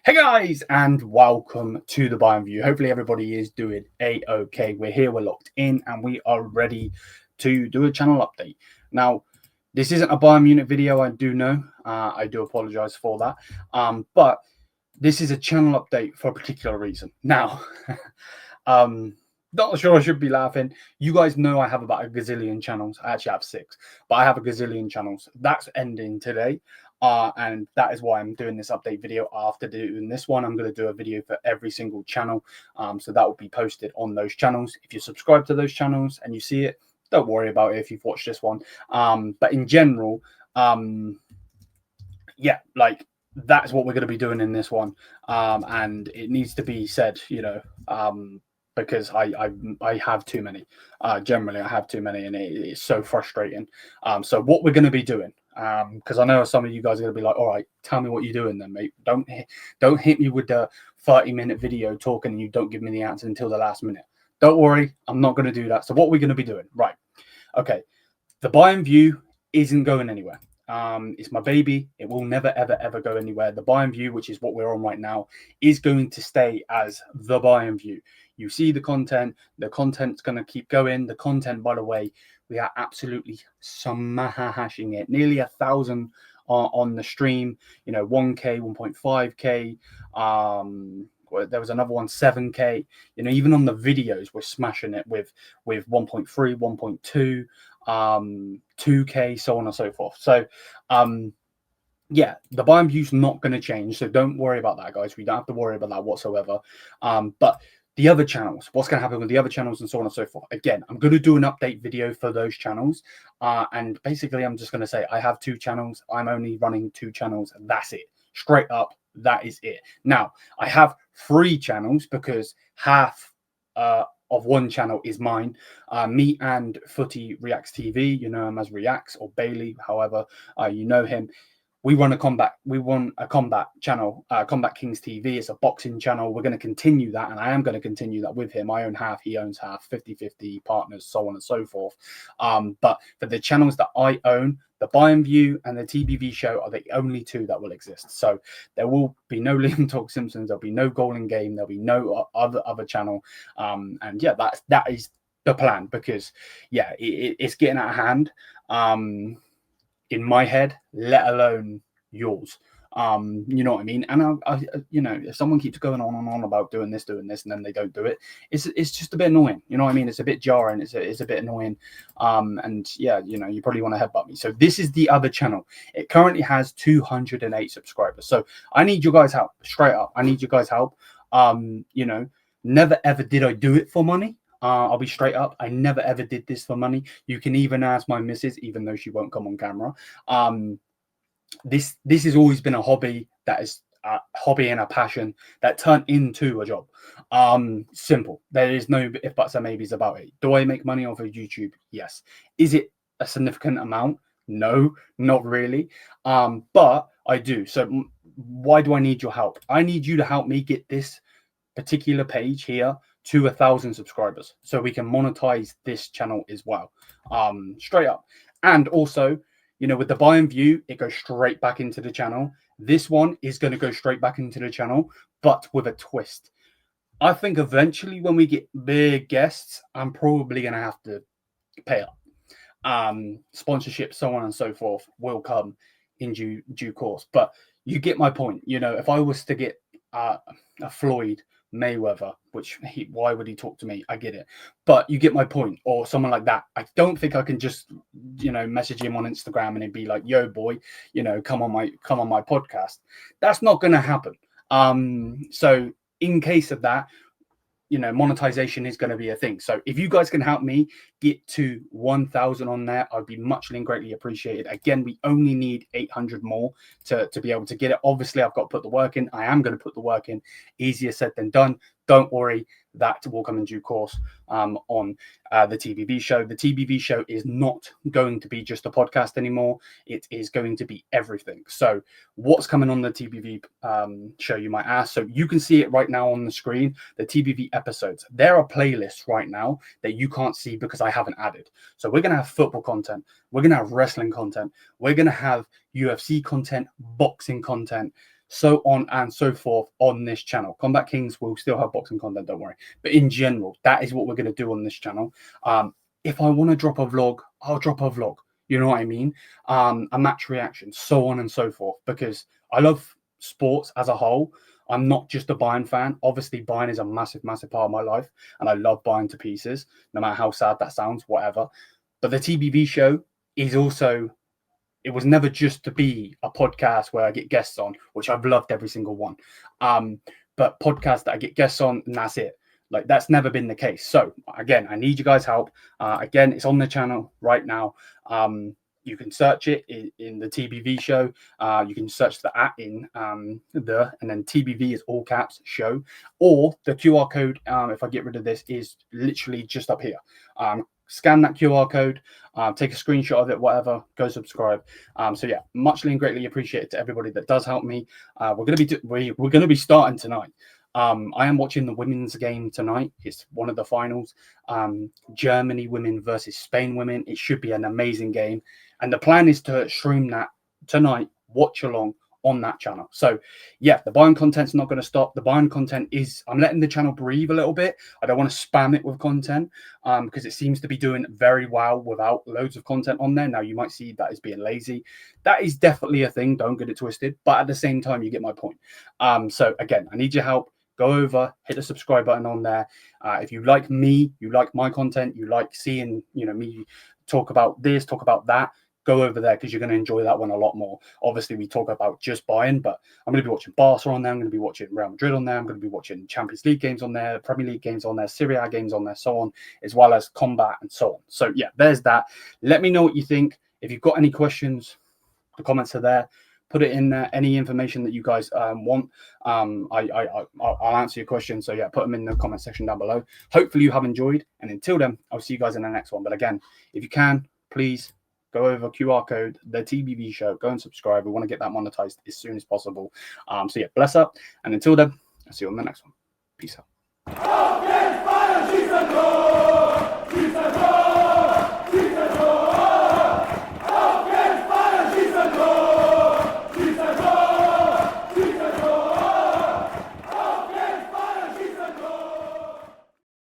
Hey guys, and welcome to the Bayern View. Hopefully everybody is doing a-okay. We're here, we're locked in, and we are ready to do a channel update. Now, this isn't a Bayern Munich video, I do know. I do apologize for that. But this is a channel update for a particular reason. Now, not sure I should be laughing. You guys know I have about a gazillion channels. I actually have 6, but I have a gazillion channels. That's ending today. And that is why I'm doing this update video. After doing this one, I'm going to do a video for every single channel. So that will be posted on those channels. If you subscribe to those channels and you see it, don't worry about it if you've watched this one. But in general, yeah, like that's what we're going to be doing in this one. And it needs to be said, you know, because I have too many. Generally, I have too many, and it's so frustrating. So what we're going to be doing, because I know some of you guys are going to be like, all right, tell me what you're doing then, mate. Don't hit me with the 30-minute video talking and you don't give me the answer until the last minute. Don't worry, I'm not going to do that. So what we're going to be doing, right? Okay, the Bayern View isn't going anywhere. It's my baby. It will never, ever, ever go anywhere. The Bayern View, which is what we're on right now, is going to stay as the Bayern View. You see the content's going to keep going. The content, by the way, we are absolutely smashing it. Nearly 1,000 on the stream, you know, 1K, 1.5K. There was another one, 7K. You know, even on the videos, we're smashing it with 1.3, 1.2, 2K, so on and so forth. So, yeah, the Bayern View's not going to change. So don't worry about that, guys. We don't have to worry about that whatsoever. But the other channels, what's going to happen with the other channels and so on and so forth. Again, I'm going to do an update video for those channels. And basically, I'm just going to say I have 2 channels. I'm only running 2 channels. That's it. Straight up, that is it. Now, I have 3 channels because half of one channel is mine. Me and Footy Reacts TV, you know him as Reacts, or Bailey, however you know him. We run a combat channel, Combat Kings TV. It's a boxing channel. We're going to continue that, and I am going to continue that with him. I own half, he owns half, 50-50 partners, so on and so forth. But for the channels that I own, the Bayern View and the TBV show are the only 2 that will exist. So there will be no Liam Talk Simpsons. There'll be no Goal in Game. There'll be no other channel. And yeah, that is the plan, because yeah, it's getting out of hand. In my head, let alone yours. You know what I mean? And I you know, if someone keeps going on and on about doing this, and then they don't do it, it's just a bit annoying. You know what I mean? It's a bit jarring. It's a bit annoying. And yeah, you know, you probably want to headbutt me. So this is the other channel. It currently has 208 subscribers. So I need your guys' help. Straight up, I need your guys' help. You know, never ever did I do it for money. I'll be straight up. I never ever did this for money. You can even ask my missus, even though she won't come on camera. This has always been a hobby. That is a hobby and a passion that turned into a job. Simple. There is no if buts or maybes about it. Do I make money off of YouTube? Yes. Is it a significant amount? No, not really. But I do. So why do I need your help? I need you to help me get this particular page here to 1,000 subscribers, so we can monetize this channel as well. Straight up. And also, you know, with the Bayern View, it goes straight back into the channel. This one is going to go straight back into the channel, but with a twist. I think eventually when we get big guests, I'm probably going to have to pay up. Sponsorship, so on and so forth, will come in due course. But you get my point. You know, if I was to get a Floyd Mayweather, which why would he talk to me? I get it, but you get my point. Or someone like that. I don't think I can just, you know, message him on Instagram and he'd be like, "Yo, boy, you know, come on my podcast." That's not going to happen. So in case of that, you know, monetization is going to be a thing. So if you guys can help me get to 1,000 on there, I'd be much and greatly appreciated. Again, we only need 800 more to be able to get it. Obviously, I've got to put the work in. I am going to put the work in. Easier said than done. Don't worry, that will come in due course on the TBV show. The TBV show is not going to be just a podcast anymore. It is going to be everything. So what's coming on the TBV show, you might ask? So you can see it right now on the screen, the TBV episodes. There are playlists right now that you can't see because I haven't added. So we're going to have football content. We're going to have wrestling content. We're going to have UFC content, boxing content, so on and so forth on this channel. Combat Kings will still have boxing content, don't worry. But in general, that is what we're going to do on this channel. If I want to drop a vlog, I'll drop a vlog. You know what I mean? A match reaction, so on and so forth, because I love sports as a whole. I'm not just a Bayern fan. Obviously, Bayern is a massive, massive part of my life, and I love Bayern to pieces, no matter how sad that sounds, whatever. But the TBV show is also, it was never just to be a podcast where I get guests on, which I've loved every single one. But podcasts that I get guests on, and that's it. Like, that's never been the case. So again, I need you guys' help. Again, it's on the channel right now. You can search it in the TBV show. You can search the in and then TBV is all caps show, or the QR code. If I get rid of this, is literally just up here. Scan that QR code, take a screenshot of it, whatever, go subscribe. So yeah, muchly and greatly appreciated to everybody that does help me. We're gonna be starting tonight. I am watching the women's game tonight. It's one of the finals. Germany women versus Spain women. It should be an amazing game. And the plan is to stream that tonight, watch along on that channel. So yeah, the Bayern content's not going to stop. The Bayern content is, I'm letting the channel breathe a little bit. I don't want to spam it with content because it seems to be doing very well without loads of content on there. Now you might see that as being lazy. That is definitely a thing. Don't get it twisted. But at the same time, you get my point. So again, I need your help. Go over, hit the subscribe button on there. If you like me, you like my content, you like seeing, me talk about this, talk about that, go over there because you're going to enjoy that one a lot more. Obviously, we talk about just Bayern, but I'm going to be watching Barca on there. I'm going to be watching Real Madrid on there. I'm going to be watching Champions League games on there, Premier League games on there, Serie A games on there, so on, as well as combat and so on. So yeah, there's that. Let me know what you think. If you've got any questions, the comments are there. Put it in there. Any information that you guys want, I'll answer your questions. So yeah, put them in the comment section down below. Hopefully you have enjoyed. And until then, I'll see you guys in the next one. But again, if you can, please go over QR code, the TBV show, go and subscribe. We want to get that monetized as soon as possible. So yeah, bless up. And until then, I'll see you on the next one. Peace out.